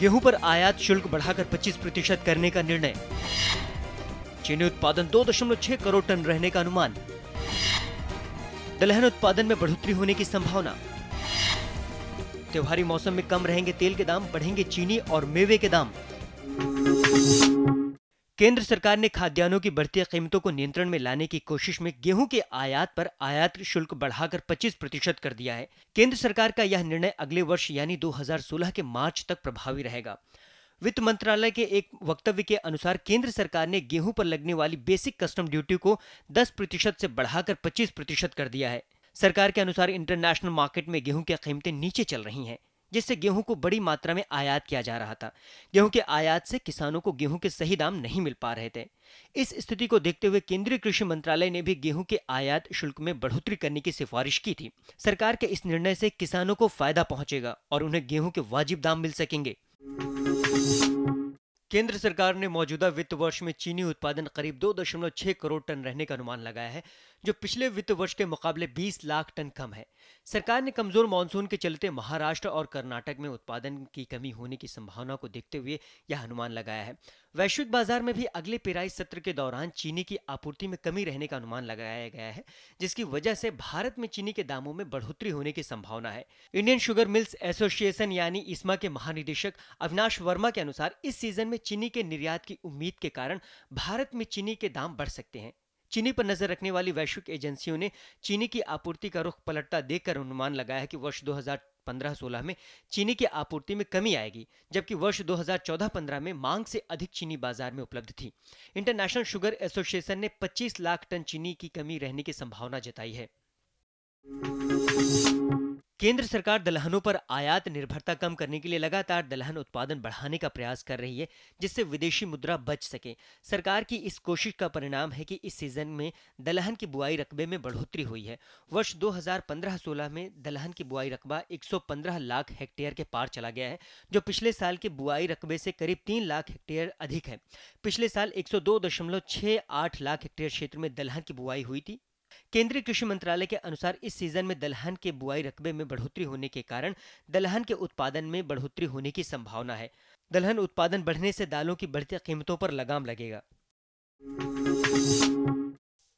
गेहूं पर आयात शुल्क बढ़ाकर 25% करने का निर्णय। चीनी उत्पादन 2.6 करोड़ टन रहने का अनुमान। दलहन उत्पादन में बढ़ोतरी होने की संभावना। त्योहारी मौसम में कम रहेंगे तेल के दाम, बढ़ेंगे चीनी और मेवे के दाम। केंद्र सरकार ने खाद्यान्नों की बढ़ती कीमतों को नियंत्रण में लाने की कोशिश में गेहूं के आयात पर आयात शुल्क बढ़ाकर 25% कर दिया है। केंद्र सरकार का यह निर्णय अगले वर्ष यानी 2016 के मार्च तक प्रभावी रहेगा। वित्त मंत्रालय के एक वक्तव्य के अनुसार केंद्र सरकार ने गेहूं पर लगने वाली बेसिक कस्टम ड्यूटी को 10% से बढ़ाकर 25% कर दिया है। सरकार के अनुसार इंटरनेशनल मार्केट में गेहूं की कीमतें नीचे चल रही हैं, जिससे गेहूं को बड़ी मात्रा में आयात किया जा रहा था। गेहूं के आयात से किसानों को गेहूं के सही दाम नहीं मिल पा रहे थे। इस स्थिति को देखते हुए केंद्रीय कृषि मंत्रालय ने भी गेहूं के आयात शुल्क में बढ़ोतरी करने की सिफारिश की थी। सरकार के इस निर्णय से किसानों को फायदा पहुंचेगा और उन्हें गेहूं के वाजिब दाम मिल सकेंगे। केंद्र सरकार ने मौजूदा वित्त वर्ष में चीनी उत्पादन करीब 2.6 करोड़ टन रहने का अनुमान लगाया है, जो पिछले वित्त वर्ष के मुकाबले 20 लाख टन कम है। सरकार ने कमजोर मानसून के चलते महाराष्ट्र और कर्नाटक में उत्पादन की कमी होने की संभावना को देखते हुए यह अनुमान लगाया है। वैश्विक बाजार में भी अगले पेराई सत्र के दौरान चीनी की आपूर्ति में कमी रहने का अनुमान लगाया गया है, जिसकी वजह से भारत में चीनी के दामों में बढ़ोतरी होने की संभावना है। इंडियन शुगर मिल्स एसोसिएशन यानी इस्मा के महानिदेशक अविनाश वर्मा के अनुसार इस सीजन में चीनी के निर्यात की उम्मीद के कारण भारत में चीनी के दाम बढ़ सकते हैं। चीनी पर नजर रखने वाली वैश्विक एजेंसियों ने चीनी की आपूर्ति का रुख पलटता देखकर अनुमान लगाया है कि वर्ष 2015-16 में चीनी की आपूर्ति में कमी आएगी, जबकि वर्ष 2014-15 में मांग से अधिक चीनी बाजार में उपलब्ध थी। इंटरनेशनल शुगर एसोसिएशन ने 25 लाख टन चीनी की कमी रहने की संभावना जताई है। केंद्र सरकार दलहनों पर आयात निर्भरता कम करने के लिए लगातार दलहन उत्पादन बढ़ाने का प्रयास कर रही है, जिससे विदेशी मुद्रा बच सके। सरकार की इस कोशिश का परिणाम है कि इस सीजन में दलहन की बुआई रकबे में बढ़ोतरी हुई है। वर्ष 2015-16 में दलहन की बुआई रकबा 115 लाख हेक्टेयर के पार चला गया है, जो पिछले साल के बुआई रकबे से करीब 3 लाख हेक्टेयर अधिक है। पिछले साल 102.68 लाख हेक्टेयर क्षेत्र में दलहन की बुआई हुई थी। केंद्रीय कृषि मंत्रालय के अनुसार इस सीजन में दलहन के बुआई रकबे में बढ़ोतरी होने के कारण दलहन के उत्पादन में बढ़ोतरी होने की संभावना है। दलहन उत्पादन बढ़ने से दालों की बढ़ती कीमतों पर लगाम लगेगा।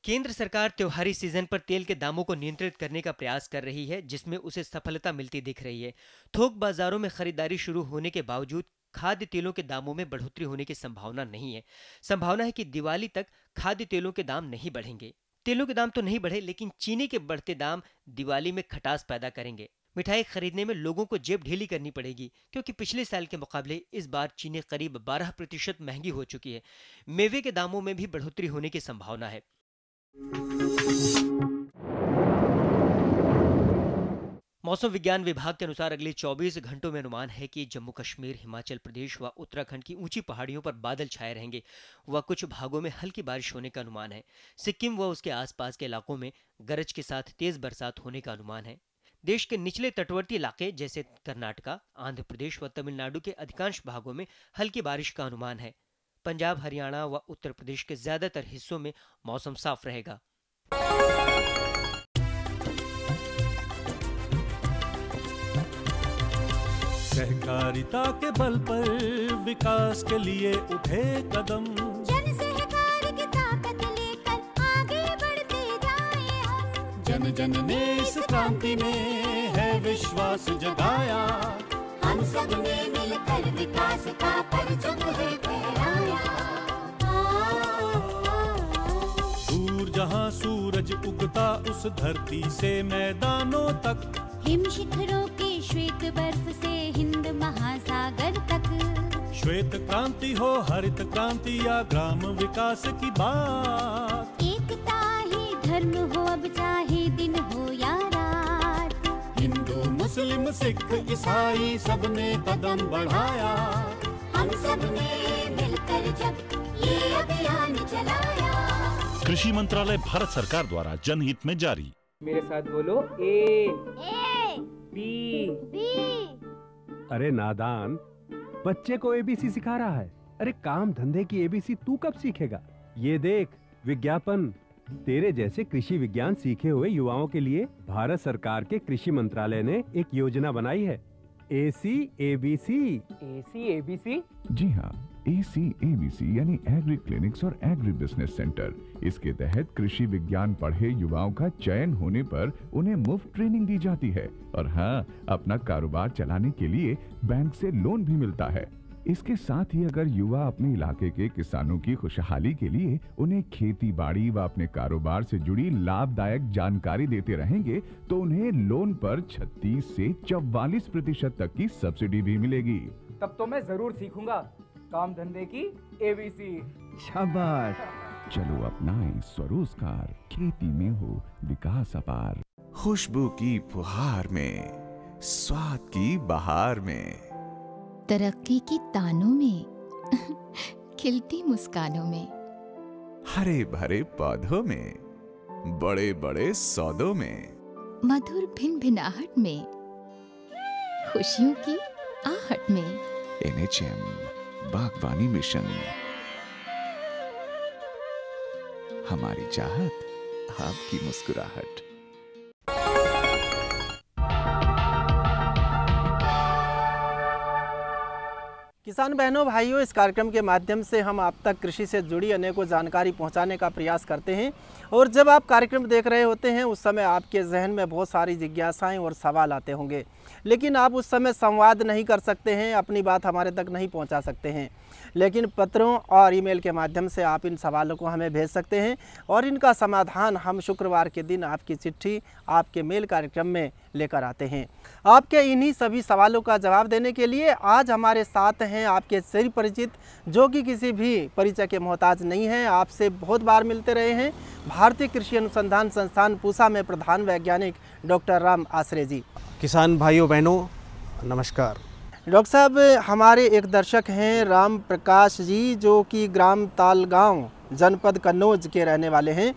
केंद्र सरकार त्योहारी सीजन पर तेल के दामों को नियंत्रित करने का प्रयास कर रही है, जिसमें उसे सफलता मिलती दिख रही है। थोक बाजारों में खरीदारी शुरू होने के बावजूद खाद्य तेलों के दामों में बढ़ोतरी होने की संभावना नहीं है। संभावना है कि दिवाली तक खाद्य तेलों के दाम नहीं बढ़ेंगे। तेलों के दाम तो नहीं बढ़े, लेकिन चीनी के बढ़ते दाम दिवाली में खटास पैदा करेंगे। मिठाई खरीदने में लोगों को जेब ढीली करनी पड़ेगी, क्योंकि पिछले साल के मुकाबले इस बार चीनी करीब 12% महंगी हो चुकी है। मेवे के दामों में भी बढ़ोतरी होने की संभावना है। मौसम विज्ञान विभाग के अनुसार अगले 24 घंटों में अनुमान है कि जम्मू कश्मीर, हिमाचल प्रदेश व उत्तराखंड की ऊंची पहाड़ियों पर बादल छाए रहेंगे व कुछ भागों में हल्की बारिश होने का अनुमान है। सिक्किम व उसके आसपास के इलाकों में गरज के साथ तेज बरसात होने का अनुमान है। देश के निचले तटवर्ती इलाके जैसे कर्नाटका, आंध्र प्रदेश व तमिलनाडु के अधिकांश भागों में हल्की बारिश का अनुमान है। पंजाब, हरियाणा व उत्तर प्रदेश के ज्यादातर हिस्सों में मौसम साफ रहेगा। सहकारिता के बल पर विकास के लिए उठे कदम, जन सहकार की ताकत लेकर आगे बढ़ते जाएं हम। जन जन ने इस क्रांति में है विश्वास जगाया, हम सब ने मिलकर विकास का परचम है फहराया। दूर जहां सूरज उगता उस धरती से मैदानों तक, हिम शिखरों के श्वेत बर्फ से हिंद महासागर तक। श्वेत क्रांति हो, हरित क्रांति या ग्राम विकास की बात, एकता ही धर्म हो अब चाहे दिन हो या रात। हिंदू, मुस्लिम, सिख, ईसाई सबने कदम बढ़ाया, हम सब ने मिलकर जब ये अभियान चलाया। कृषि मंत्रालय, भारत सरकार द्वारा जनहित में जारी। मेरे साथ बोलो ए बी। अरे नादान, बच्चे को एबीसी सिखा रहा है। अरे काम धंधे की एबीसी तू कब सीखेगा? ये देख विज्ञापन। तेरे जैसे कृषि विज्ञान सीखे हुए युवाओं के लिए भारत सरकार के कृषि मंत्रालय ने एक योजना बनाई है। AC ABC। AC ABC? जी हाँ, ACABC यानी एग्री क्लिनिक्स और एग्री बिजनेस सेंटर। इसके तहत कृषि विज्ञान पढ़े युवाओं का चयन होने पर उन्हें मुफ्त ट्रेनिंग दी जाती है और हाँ, अपना कारोबार चलाने के लिए बैंक से लोन भी मिलता है। इसके साथ ही अगर युवा अपने इलाके के किसानों की खुशहाली के लिए उन्हें खेती बाड़ी व अपने कारोबार से जुड़ी लाभदायक जानकारी देते रहेंगे तो उन्हें लोन पर 36 से 44% तक की सब्सिडी भी मिलेगी। तब तो मैं जरूर सीखूंगा काम धंधे की ABC। शाबाश। चलो अपनाएं स्वरोजगार, खेती में हो विकास अपार। खुशबू की फुहार में, स्वाद की बहार में, तरक्की की तानों में, खिलती मुस्कानों में, हरे भरे पौधों में, बड़े बड़े सौदों में, मधुर भिनभिनाहट में, खुशियों की आहट में। NHM बागवानी मिशन, हमारी चाहत आपकी मुस्कुराहट। किसान बहनों भाइयों, इस कार्यक्रम के माध्यम से हम आप तक कृषि से जुड़ी अनेकों जानकारी पहुंचाने का प्रयास करते हैं और जब आप कार्यक्रम देख रहे होते हैं उस समय आपके जहन में बहुत सारी जिज्ञासाएं और सवाल आते होंगे, लेकिन आप उस समय संवाद नहीं कर सकते हैं, अपनी बात हमारे तक नहीं पहुंचा सकते हैं। लेकिन पत्रों और ईमेल के माध्यम से आप इन सवालों को हमें भेज सकते हैं और इनका समाधान हम शुक्रवार के दिन आपकी चिट्ठी आपके मेल कार्यक्रम में लेकर आते हैं। आपके इन्हीं सभी सवालों का जवाब देने के लिए आज हमारे साथ हैं आपके सही परिचित, जो कि किसी भी परिचय के मोहताज नहीं हैं, आपसे बहुत बार मिलते रहे हैं, भारतीय कृषि अनुसंधान संस्थान पूसा में प्रधान वैज्ञानिक डॉक्टर राम आसरे जी। किसान भाइयों बहनों नमस्कार। डॉक्टर साहब, हमारे एक दर्शक हैं राम प्रकाश जी, जो कि ग्राम तालगांव जनपद कन्नौज के रहने वाले हैं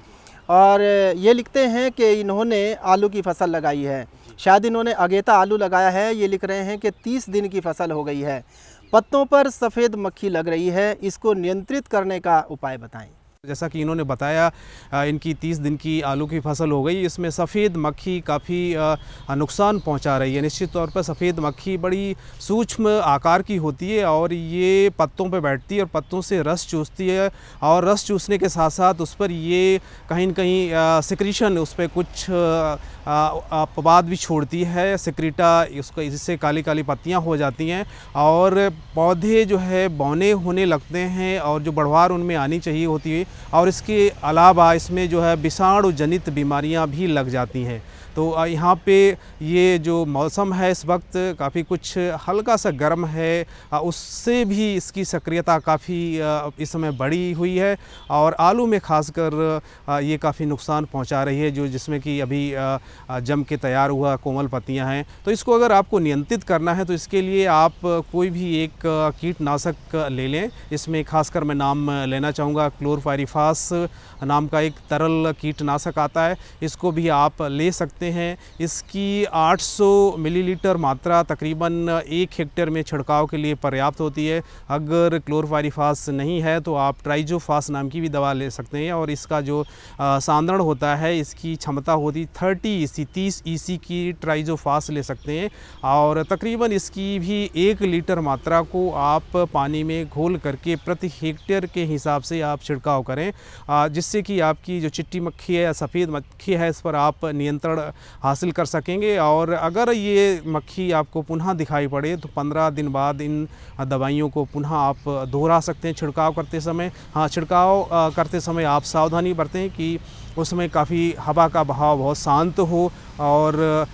और ये लिखते हैं कि इन्होंने आलू की फसल लगाई है। शायद इन्होंने अगेता आलू लगाया है। ये लिख रहे हैं कि 30 दिन की फसल हो गई है, पत्तों पर सफ़ेद मक्खी लग रही है, इसको नियंत्रित करने का उपाय बताएं। जैसा कि इन्होंने बताया, इनकी 30 दिन की आलू की फसल हो गई, इसमें सफ़ेद मक्खी काफ़ी नुकसान पहुंचा रही है। निश्चित तौर पर सफ़ेद मक्खी बड़ी सूक्ष्म आकार की होती है और ये पत्तों पर बैठती है और पत्तों से रस चूसती है और रस चूसने के साथ साथ उस पर ये कहीं न कहीं सिक्रीशन, उस पर कुछ अपवाद भी छोड़ती है, सिक्रीटा, उसको इससे काली काली पत्तियां हो जाती हैं और पौधे जो है बौने होने लगते हैं और जो बढ़वार उनमें आनी चाहिए होती है और इसके अलावा इसमें जो है विषाणु जनित बीमारियां भी लग जाती हैं। तो यहाँ पे ये जो मौसम है इस वक्त काफ़ी कुछ हल्का सा गर्म है, उससे भी इसकी सक्रियता काफ़ी इस समय बढ़ी हुई है और आलू में खासकर ये काफ़ी नुकसान पहुँचा रही है, जो जिसमें कि अभी जम के तैयार हुआ कोमल पत्तियाँ हैं। तो इसको अगर आपको नियंत्रित करना है तो इसके लिए आप कोई भी एक कीटनाशक ले लें। इसमें खासकर मैं नाम लेना चाहूँगा, क्लोरपायरिफास नाम का एक तरल कीटनाशक आता है, इसको भी आप ले सकते हैं। इसकी 800 मिलीलीटर मात्रा तकरीबन 1 हेक्टेयर में छिड़काव के लिए पर्याप्त होती है। अगर क्लोरपायरिफास नहीं है तो आप ट्राइजोफास नाम की भी दवा ले सकते हैं और इसका जो सांद्रण होता है, इसकी क्षमता होती 30 EC की ट्राइजोफास ले सकते हैं और तकरीबन इसकी भी 1 लीटर मात्रा को आप पानी में घोल करके प्रति हेक्टेयर के हिसाब से आप छिड़काव करें, जिससे कि आपकी जो चिट्टी मक्खी है या सफ़ेद मक्खी है इस पर आप नियंत्रण हासिल कर सकेंगे। और अगर ये मक्खी आपको पुनः दिखाई पड़े तो 15 दिन बाद इन दवाइयों को पुनः आप दोहरा सकते हैं छिड़काव करते समय। हाँ, छिड़काव करते समय आप सावधानी बरतें कि उसमें काफ़ी हवा का बहाव बहुत शांत हो और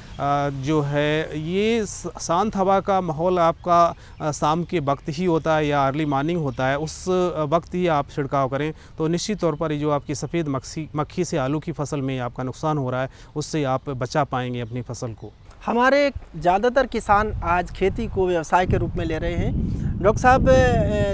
जो है ये शांत हवा का माहौल आपका शाम के वक्त ही होता है या अर्ली मॉर्निंग होता है, उस वक्त ही आप छिड़काव करें तो निश्चित तौर पर ये जो आपकी सफ़ेद मक्खी से आलू की फसल में आपका नुकसान हो रहा है उससे आप बचा पाएंगे अपनी फसल को। हमारे ज़्यादातर किसान आज खेती को व्यवसाय के रूप में ले रहे हैं। डॉक्टर साहब,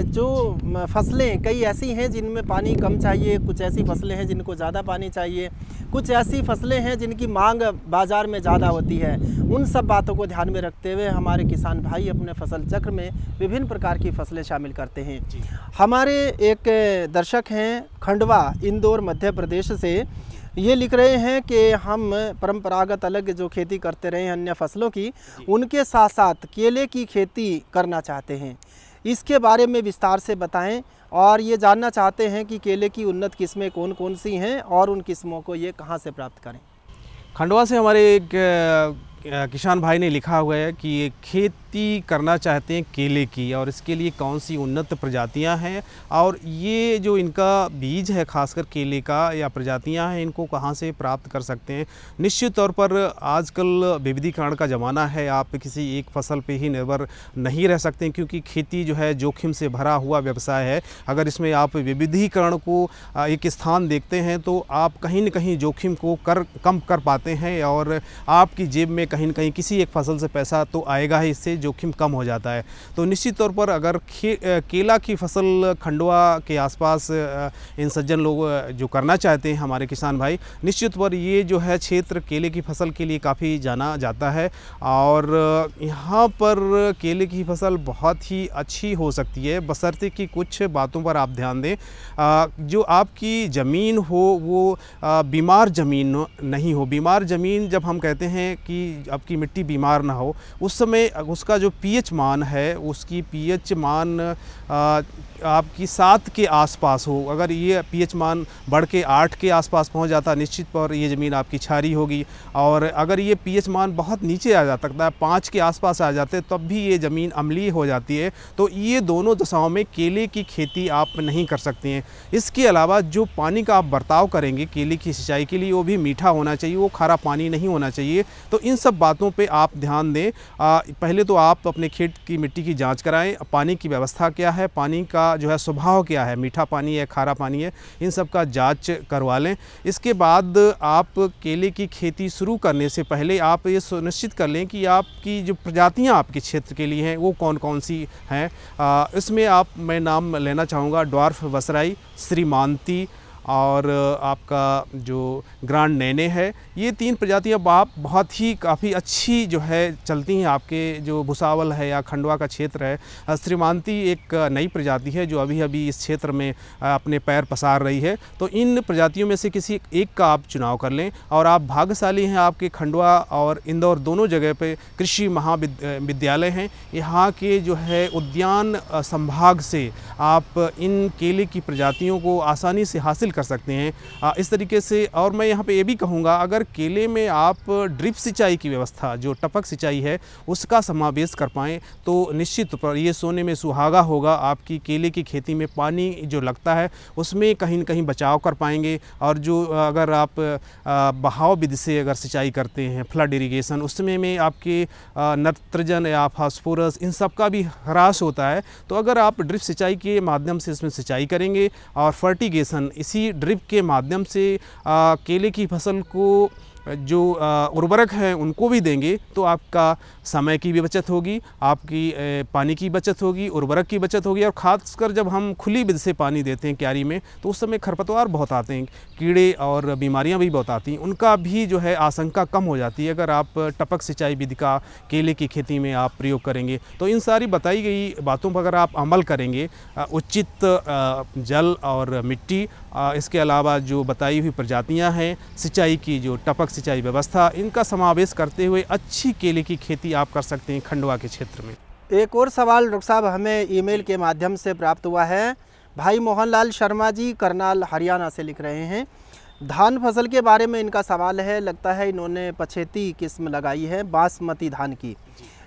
जो फसलें कई ऐसी हैं जिनमें पानी कम चाहिए, कुछ ऐसी फसलें हैं जिनको ज़्यादा पानी चाहिए, कुछ ऐसी फसलें हैं जिनकी मांग बाज़ार में ज़्यादा होती है। उन सब बातों को ध्यान में रखते हुए हमारे किसान भाई अपने फसल चक्र में विभिन्न प्रकार की फसलें शामिल करते हैं। हमारे एक दर्शक हैं खंडवा, इंदौर, मध्य प्रदेश से, ये लिख रहे हैं कि हम परंपरागत अलग जो खेती करते रहे हैं अन्य फसलों की, उनके साथ साथ केले की खेती करना चाहते हैं। इसके बारे में विस्तार से बताएं और ये जानना चाहते हैं कि केले की उन्नत किस्में कौन कौन सी हैं और उन किस्मों को ये कहाँ से प्राप्त करें। खंडवा से हमारे एक किसान भाई ने लिखा हुआ है कि ये खेती करना चाहते हैं केले की, और इसके लिए कौन सी उन्नत प्रजातियां हैं और ये जो इनका बीज है खासकर केले का या प्रजातियां हैं, इनको कहां से प्राप्त कर सकते हैं। निश्चित तौर पर आजकल विविधीकरण का ज़माना है, आप किसी एक फसल पे ही निर्भर नहीं रह सकते क्योंकि खेती जो है जोखिम से भरा हुआ व्यवसाय है। अगर इसमें आप विविधीकरण को एक स्थान देखते हैं तो आप कहीं न कहीं जोखिम को कम कर पाते हैं और आपकी जेब में कहीं न कहीं किसी एक फसल से पैसा तो आएगा ही, इससे जोखिम कम हो जाता है। तो निश्चित तौर पर अगर केला की फसल खंडवा के आसपास इन सज्जन लोग जो करना चाहते हैं हमारे किसान भाई, निश्चित तौर पर ये जो है क्षेत्र केले की फसल के लिए काफ़ी जाना जाता है और यहाँ पर केले की फसल बहुत ही अच्छी हो सकती है, बशर्ते कि कुछ बातों पर आप ध्यान दें। जो आपकी ज़मीन हो वो बीमार ज़मीन नहीं हो। बीमार ज़मीन जब हम कहते हैं कि आपकी मिट्टी बीमार ना हो, उस समय उसका जो पीएच मान है, उसकी पीएच मान आपकी 7 के आसपास हो। अगर ये पीएच मान बढ़ के 8 के आसपास पहुंच जाता है, निश्चित पर ये ज़मीन आपकी क्षारी होगी। और अगर ये पीएच मान बहुत नीचे आ जाता है, 5 के आसपास आ जाते हैं, तब भी ये ज़मीन अम्लीय हो जाती है। तो ये दोनों दशाओं में केले की खेती आप नहीं कर सकते हैं। इसके अलावा जो पानी का आप बर्ताव करेंगे केले की सिंचाई के लिए, वो भी मीठा होना चाहिए, वो खारा पानी नहीं होना चाहिए। तो इन सब बातों पर आप ध्यान दें। पहले तो आप अपने खेत की मिट्टी की जाँच कराएँ, पानी की व्यवस्था क्या है, पानी का जो है स्वभाव क्या है, मीठा पानी है, खारा पानी है, इन सब का जांच करवा लें। इसके बाद आप केले की खेती शुरू करने से पहले आप ये सुनिश्चित कर लें कि आपकी जो प्रजातियां आपके क्षेत्र के लिए हैं वो कौन कौन सी हैं। इसमें मैं नाम लेना चाहूँगा ड्वार्फ वसराई, श्रीमानती और आपका जो ग्रांड नैने है। ये 3 प्रजातियाँ बहुत ही काफ़ी अच्छी जो है चलती हैं आपके जो भुसावल है या खंडवा का क्षेत्र है। श्रीमानती एक नई प्रजाति है जो अभी अभी इस क्षेत्र में अपने पैर पसार रही है। तो इन प्रजातियों में से किसी एक का आप चुनाव कर लें और आप भाग्यशाली हैं, आपके खंडवा और इंदौर दोनों जगह पे कृषि महाविद्यालय हैं। यहाँ के जो है उद्यान संभाग से आप इन केले की प्रजातियों को आसानी से हासिल कर सकते हैं। इस तरीके से, और मैं यहाँ पे ये भी कहूँगा, अगर केले में आप ड्रिप सिंचाई की व्यवस्था जो टपक सिंचाई है उसका समावेश कर पाएँ तो निश्चित पर ये सोने में सुहागा होगा। आपकी केले की खेती में पानी जो लगता है उसमें कहीं न कहीं बचाव कर पाएंगे। और जो अगर आप बहाव विधि से अगर सिंचाई करते हैं, फ्लड इरिगेशन, उसमें में आपके नाइट्रोजन या फास्फोरस इन सब का भी ह्रास होता है। तो अगर आप ड्रिप सिंचाई के माध्यम से इसमें सिंचाई करेंगे और फर्टिगेशन इसी ड्रिप के माध्यम से केले की फसल को जो उर्वरक हैं उनको भी देंगे तो आपका समय की भी बचत होगी, आपकी पानी की बचत होगी, उर्वरक की बचत होगी। और ख़ासकर जब हम खुली विधि से पानी देते हैं क्यारी में तो उस समय खरपतवार बहुत आते हैं, कीड़े और बीमारियां भी बहुत आती हैं, उनका भी जो है आशंका कम हो जाती है अगर आप टपक सिंचाई विधि का केले की खेती में आप प्रयोग करेंगे। तो इन सारी बताई गई बातों पर अगर आप अमल करेंगे, उचित जल और मिट्टी, इसके अलावा जो बताई हुई प्रजातियाँ हैं, सिंचाई की जो टपक सिंचाई व्यवस्था, इनका समावेश करते हुए अच्छी केले की खेती आप कर सकते हैं खंडवा के क्षेत्र में। एक और सवाल डॉक्टर साहब हमें ईमेल के माध्यम से प्राप्त हुआ है। भाई मोहनलाल शर्मा जी करनाल हरियाणा से लिख रहे हैं। धान फसल के बारे में इनका सवाल है। लगता है इन्होंने पछेती किस्म लगाई है बासमती धान की।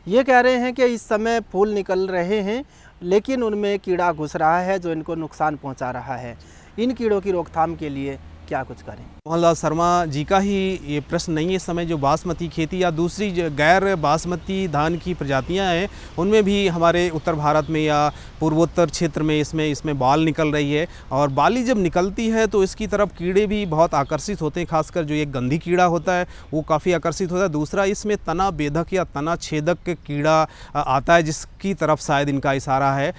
ये कह रहे हैं कि इस समय फूल निकल रहे हैं लेकिन उनमें कीड़ा घुस रहा है जो इनको नुकसान पहुँचा रहा है। इन कीड़ों की रोकथाम के लिए क्या कुछ करें? मोहनलाल शर्मा जी का ही ये प्रश्न नहीं है। इस समय जो बासमती खेती या दूसरी गैर बासमती धान की प्रजातियां हैं उनमें भी हमारे उत्तर भारत में या पूर्वोत्तर क्षेत्र में इसमें बाल निकल रही है। और बाली जब निकलती है तो इसकी तरफ कीड़े भी बहुत आकर्षित होते हैं, खासकर जो एक गंधी कीड़ा होता है वो काफ़ी आकर्षित होता है। दूसरा इसमें तना बेधक या तना छेदक कीड़ा आता है जिसकी तरफ शायद इनका इशारा है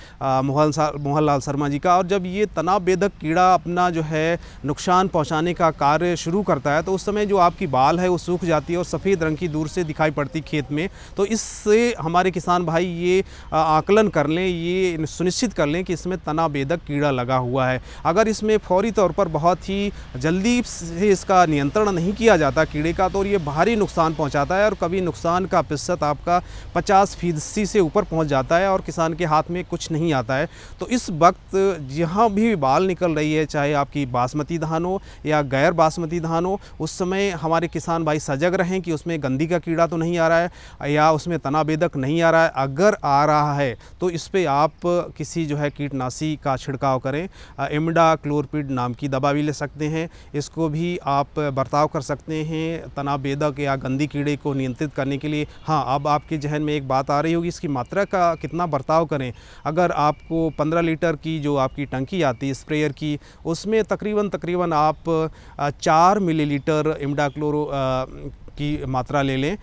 मोहनलाल शर्मा जी का। और जब ये तना बेधक कीड़ा अपना जो है नुकसान पहुंचाने का कार्य शुरू करता है तो उस समय जो आपकी बाल है वो सूख जाती है और सफ़ेद रंग की दूर से दिखाई पड़ती खेत में। तो इससे हमारे किसान भाई ये आकलन कर लें, ये सुनिश्चित कर लें कि इसमें तना बेधक कीड़ा लगा हुआ है। अगर इसमें फौरी तौर पर बहुत ही जल्दी से इसका नियंत्रण नहीं किया जाता कीड़े का तो ये भारी नुकसान पहुँचाता है और कभी नुकसान का प्रतिशत आपका 50% से ऊपर पहुँच जाता है और किसान के हाथ में कुछ नहीं आता है। तो इस वक्त जहाँ भी बाल निकल रही है, चाहे आपकी बासमती धान हो या गैर बासमती धान हो, उस समय हमारे किसान भाई सजग रहें कि उसमें गंदी का कीड़ा तो नहीं आ रहा है या उसमें तना बेधक नहीं आ रहा है। अगर आ रहा है तो इस पे आप किसी जो है कीटनाशी का छिड़काव करें। इमिडाक्लोपरिड नाम की दवा भी ले सकते हैं, इसको भी आप बर्ताव कर सकते हैं तना बेधक या गंदी कीड़े को नियंत्रित करने के लिए। हाँ, अब आपके जहन में एक बात आ रही होगी, इसकी मात्रा का कितना बर्ताव करें। अगर आपको 15 लीटर की जो आपकी टंकी आती है स्प्रेयर की, उसमें तकरीबन आप 4 मिलीलीटर इमिडाक्लोरो की मात्रा ले लें,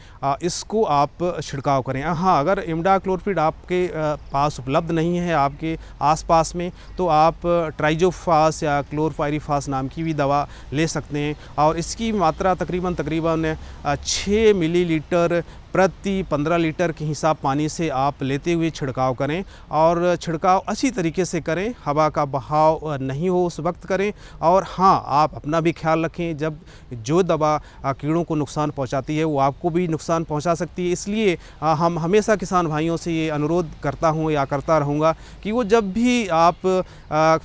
इसको आप छिड़काव करें। हाँ, अगर इमिडाक्लोपरिड आपके पास उपलब्ध नहीं है आपके आसपास में तो आप ट्राइजोफास या क्लोरपाइरीफास नाम की भी दवा ले सकते हैं और इसकी मात्रा तकरीबन 6 मिलीलीटर प्रति 15 लीटर के हिसाब पानी से आप लेते हुए छिड़काव करें और छिड़काव अच्छी तरीके से करें, हवा का बहाव नहीं हो उस वक्त करें। और हाँ, आप अपना भी ख्याल रखें, जब जो दवा कीड़ों को नुकसान पहुंचाती है वो आपको भी नुकसान पहुंचा सकती है। इसलिए हम हमेशा किसान भाइयों से ये अनुरोध करता हूं या करता रहूँगा कि वो जब भी आप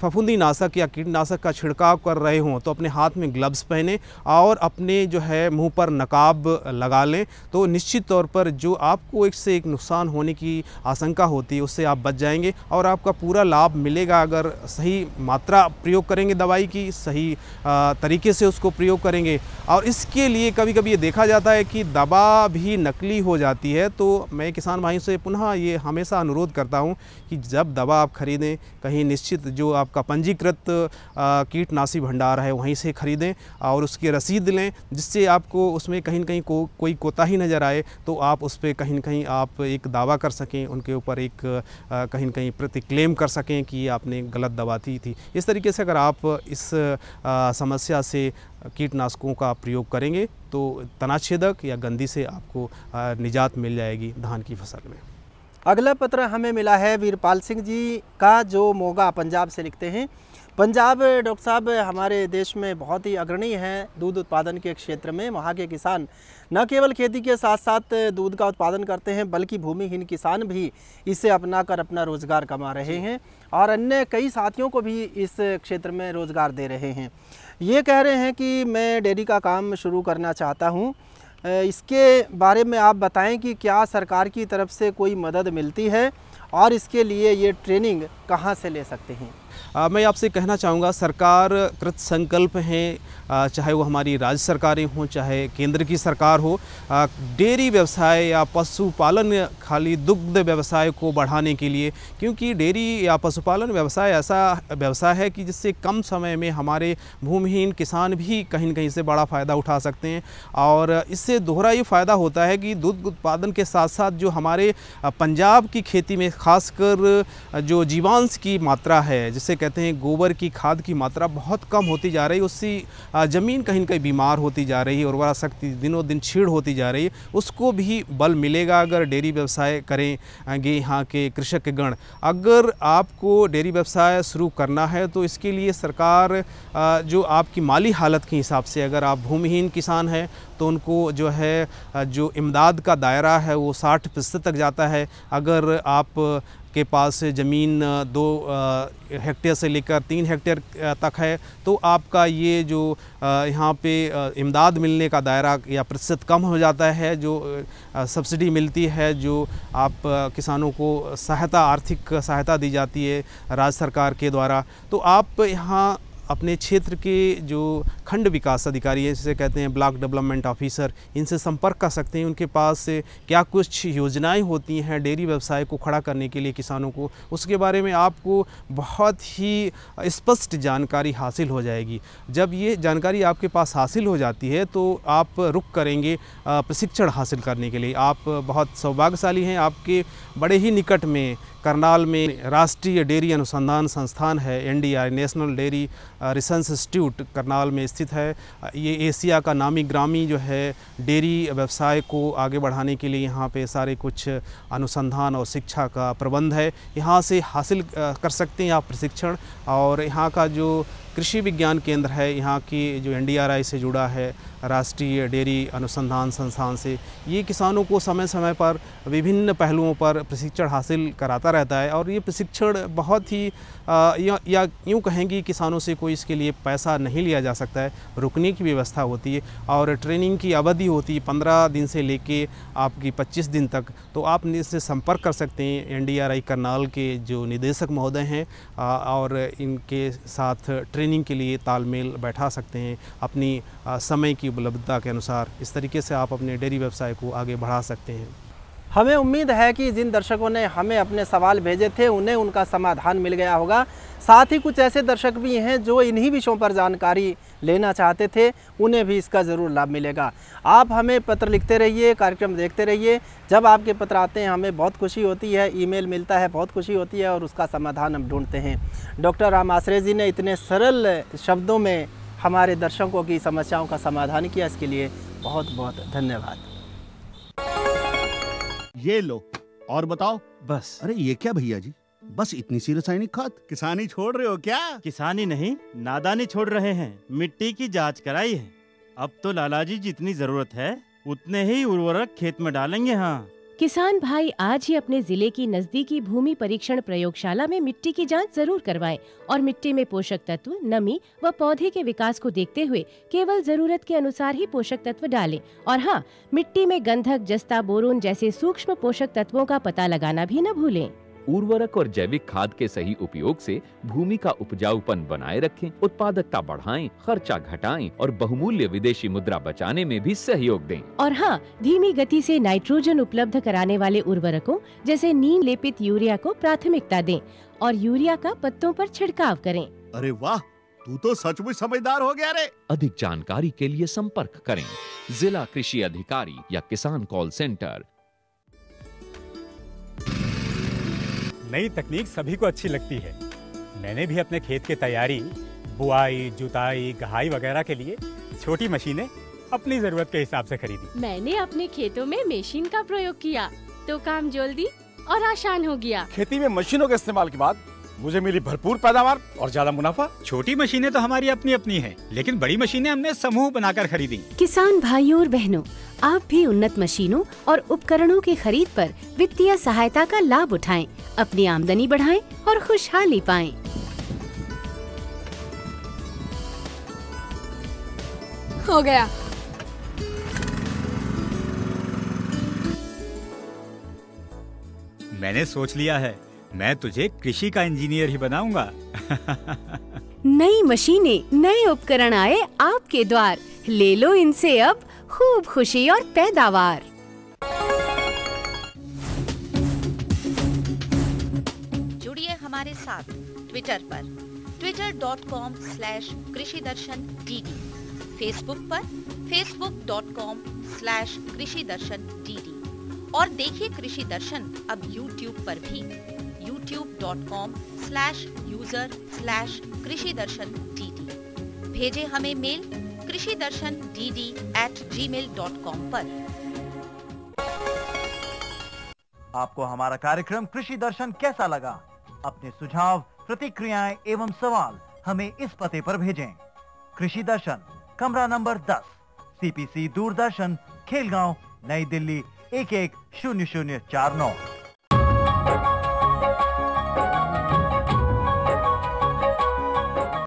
फफूंदी नाशक या कीटनाशक का छिड़काव कर रहे हों तो अपने हाथ में ग्लव्स पहने और अपने जो है मुँह पर नकाब लगा लें, तो निश्चित तौर पर जो आपको एक से एक नुकसान होने की आशंका होती है उससे आप बच जाएंगे और आपका पूरा लाभ मिलेगा। अगर सही मात्रा प्रयोग करेंगे दवाई की, सही तरीके से उसको प्रयोग करेंगे। और इसके लिए कभी कभी ये देखा जाता है कि दवा भी नकली हो जाती है, तो मैं किसान भाइयों से पुनः ये हमेशा अनुरोध करता हूँ कि जब दवा आप खरीदें कहीं निश्चित जो आपका पंजीकृत कीटनाशी भंडार है वहीं से खरीदें और उसकी रसीद लें, जिससे आपको उसमें कहीं न कहीं कोई कोताही नज़र आए तो आप उस पर कहीं न कहीं आप एक दावा कर सकें, उनके ऊपर एक कहीं न कहीं प्रति क्लेम कर सकें कि आपने गलत दवा दी थी। इस तरीके से अगर आप इस समस्या से कीटनाशकों का प्रयोग करेंगे तो तनाछेदक या गंदी से आपको निजात मिल जाएगी धान की फसल में। अगला पत्र हमें मिला है वीरपाल सिंह जी का, जो मोगा पंजाब से लिखते हैं। पंजाब डॉक्टर साहब हमारे देश में बहुत ही अग्रणी हैं दूध उत्पादन के क्षेत्र में। वहाँ के किसान न केवल खेती के साथ साथ दूध का उत्पादन करते हैं बल्कि भूमिहीन किसान भी इसे अपनाकर अपना रोज़गार कमा रहे हैं और अन्य कई साथियों को भी इस क्षेत्र में रोज़गार दे रहे हैं। ये कह रहे हैं कि मैं डेयरी का काम शुरू करना चाहता हूँ, इसके बारे में आप बताएं कि क्या सरकार की तरफ से कोई मदद मिलती है और इसके लिए ये ट्रेनिंग कहाँ से ले सकते हैं? मैं आपसे कहना चाहूँगा, सरकार कृत संकल्प हैं, चाहे वो हमारी राज्य सरकारें हों चाहे केंद्र की सरकार हो, डेयरी व्यवसाय या पशुपालन खाली दुग्ध व्यवसाय को बढ़ाने के लिए, क्योंकि डेयरी या पशुपालन व्यवसाय ऐसा व्यवसाय है कि जिससे कम समय में हमारे भूमिहीन किसान भी कहीं न कहीं से बड़ा फ़ायदा उठा सकते हैं। और इससे दोहरा ये फ़ायदा होता है कि दूध उत्पादन के साथ साथ जो हमारे पंजाब की खेती में खासकर जो जीवांश की मात्रा है, जिसे कहते हैं गोबर की खाद की मात्रा बहुत कम होती जा रही है, उससे ज़मीन कहीं न कहीं बीमार होती जा रही है, उर्वरा शक्ति दिनों दिन क्षीण होती जा रही है, उसको भी बल मिलेगा अगर डेयरी व्यवसाय करेंगे यहाँ के कृषक गण। अगर आपको डेयरी व्यवसाय शुरू करना है तो इसके लिए सरकार जो आपकी माली हालत के हिसाब से, अगर आप भूमिहीन किसान हैं तो उनको जो है जो इमदाद का दायरा है वो 60% तक जाता है। अगर आप के पास ज़मीन 2 हेक्टेयर से लेकर 3 हेक्टेयर तक है तो आपका ये जो यहाँ पे इमदाद मिलने का दायरा या प्रतिशत कम हो जाता है, जो सब्सिडी मिलती है, जो आप किसानों को आर्थिक सहायता दी जाती है राज्य सरकार के द्वारा। तो आप यहाँ अपने क्षेत्र के जो खंड विकास अधिकारी हैं, जिसे कहते हैं ब्लॉक डेवलपमेंट ऑफिसर, इनसे संपर्क कर सकते हैं। उनके पास क्या कुछ योजनाएं होती हैं डेयरी व्यवसाय को खड़ा करने के लिए किसानों को, उसके बारे में आपको बहुत ही स्पष्ट जानकारी हासिल हो जाएगी। जब ये जानकारी आपके पास हासिल हो जाती है तो आप रुख करेंगे प्रशिक्षण हासिल करने के लिए। आप बहुत सौभाग्यशाली हैं, आपके बड़े ही निकट में करनाल में राष्ट्रीय डेयरी अनुसंधान संस्थान है, NDRI national dairy research institute Karnal में स्थित है। ये एशिया का नामी ग्रामी जो है डेयरी व्यवसाय को आगे बढ़ाने के लिए यहाँ पे सारे कुछ अनुसंधान और शिक्षा का प्रबंध है। यहाँ से हासिल कर सकते हैं आप प्रशिक्षण। और यहाँ का जो कृषि विज्ञान केंद्र है, यहाँ की जो NDRI से जुड़ा है, राष्ट्रीय डेयरी अनुसंधान संस्थान से, ये किसानों को समय समय पर विभिन्न पहलुओं पर प्रशिक्षण हासिल कराता रहता है। और ये प्रशिक्षण बहुत ही या यूँ कहेंगे किसानों से कोई इसके लिए पैसा नहीं लिया जा सकता है, रुकने की व्यवस्था होती है और ट्रेनिंग की अवधि होती है 15 दिन से लेके आपकी 25 दिन तक। तो आप इससे संपर्क कर सकते हैं NDRI करनाल के जो निदेशक महोदय हैं और इनके साथ ट्रेनिंग के लिए तालमेल बैठा सकते हैं अपनी समय की उपलब्धता के अनुसार। इस तरीके से आप अपने डेयरी व्यवसाय को आगे बढ़ा सकते हैं। हमें उम्मीद है कि जिन दर्शकों ने हमें अपने सवाल भेजे थे उन्हें उनका समाधान मिल गया होगा। साथ ही कुछ ऐसे दर्शक भी हैं जो इन्हीं विषयों पर जानकारी लेना चाहते थे, उन्हें भी इसका ज़रूर लाभ मिलेगा। आप हमें पत्र लिखते रहिए, कार्यक्रम देखते रहिए। जब आपके पत्र आते हैं हमें बहुत खुशी होती है, ईमेल मिलता है बहुत खुशी होती है और उसका समाधान हम ढूंढते हैं। डॉक्टर राम आश्रय जी ने इतने सरल शब्दों में हमारे दर्शकों की समस्याओं का समाधान किया, इसके लिए बहुत बहुत धन्यवाद। ये लो और बताओ। बस। अरे ये क्या भैया जी, बस इतनी सी रासायनिक खाद? किसानी छोड़ रहे हो क्या? किसानी नहीं, नादानी छोड़ रहे हैं। मिट्टी की जांच कराई है। अब तो लाला जी जितनी जरूरत है उतने ही उर्वरक खेत में डालेंगे। हाँ, किसान भाई आज ही अपने जिले की नजदीकी भूमि परीक्षण प्रयोगशाला में मिट्टी की जांच जरूर करवाएं और मिट्टी में पोषक तत्व, नमी व पौधे के विकास को देखते हुए केवल जरूरत के अनुसार ही पोषक तत्व डालें। और हाँ, मिट्टी में गंधक, जस्ता, बोरोन जैसे सूक्ष्म पोषक तत्वों का पता लगाना भी न भूलें। उर्वरक और जैविक खाद के सही उपयोग से भूमि का उपजाऊपन बनाए रखें, उत्पादकता बढ़ाएं, खर्चा घटाएं और बहुमूल्य विदेशी मुद्रा बचाने में भी सहयोग दें। और हाँ, धीमी गति से नाइट्रोजन उपलब्ध कराने वाले उर्वरकों जैसे नीम लेपित यूरिया को प्राथमिकता दें और यूरिया का पत्तों पर छिड़काव करें। अरे वाह, तू तो सचमुच समझदार हो गया रे। अधिक जानकारी के लिए संपर्क करें जिला कृषि अधिकारी या किसान कॉल सेंटर। नई तकनीक सभी को अच्छी लगती है। मैंने भी अपने खेत की तैयारी, बुआई, जुताई, गहाई वगैरह के लिए छोटी मशीनें अपनी जरूरत के हिसाब से खरीदी। मैंने अपने खेतों में मशीन का प्रयोग किया तो काम जल्दी और आसान हो गया। खेती में मशीनों के इस्तेमाल के बाद मुझे मिली भरपूर पैदावार और ज्यादा मुनाफा। छोटी मशीनें तो हमारी अपनी अपनी हैं, लेकिन बड़ी मशीनें हमने समूह बनाकर खरीदी। किसान भाइयों और बहनों, आप भी उन्नत मशीनों और उपकरणों की खरीद पर वित्तीय सहायता का लाभ उठाएं, अपनी आमदनी बढ़ाएं और खुशहाली पाएं। हो गया। मैंने सोच लिया है, मैं तुझे कृषि का इंजीनियर ही बनाऊंगा। नई मशीनें, नए उपकरण आए आपके द्वार, ले लो इनसे अब खूब खुशी और पैदावार। जुड़िए हमारे साथ ट्विटर पर twitter.com/कृषिदर्शन-dd, फेसबुक पर facebook.com/कृषिदर्शन-dd और देखिए कृषि दर्शन अब YouTube पर भी youtube.com/user/कृषिदर्शन-dd। भेजे हमें मेल कृषिदर्शन-dd@gmail.com पर। आपको हमारा कार्यक्रम कृषि दर्शन कैसा लगा? अपने सुझाव, प्रतिक्रियाएं एवं सवाल हमें इस पते पर भेजें। कृषि दर्शन, कमरा नंबर 10, CPC दूरदर्शन, खेलगांव, नई दिल्ली 110049।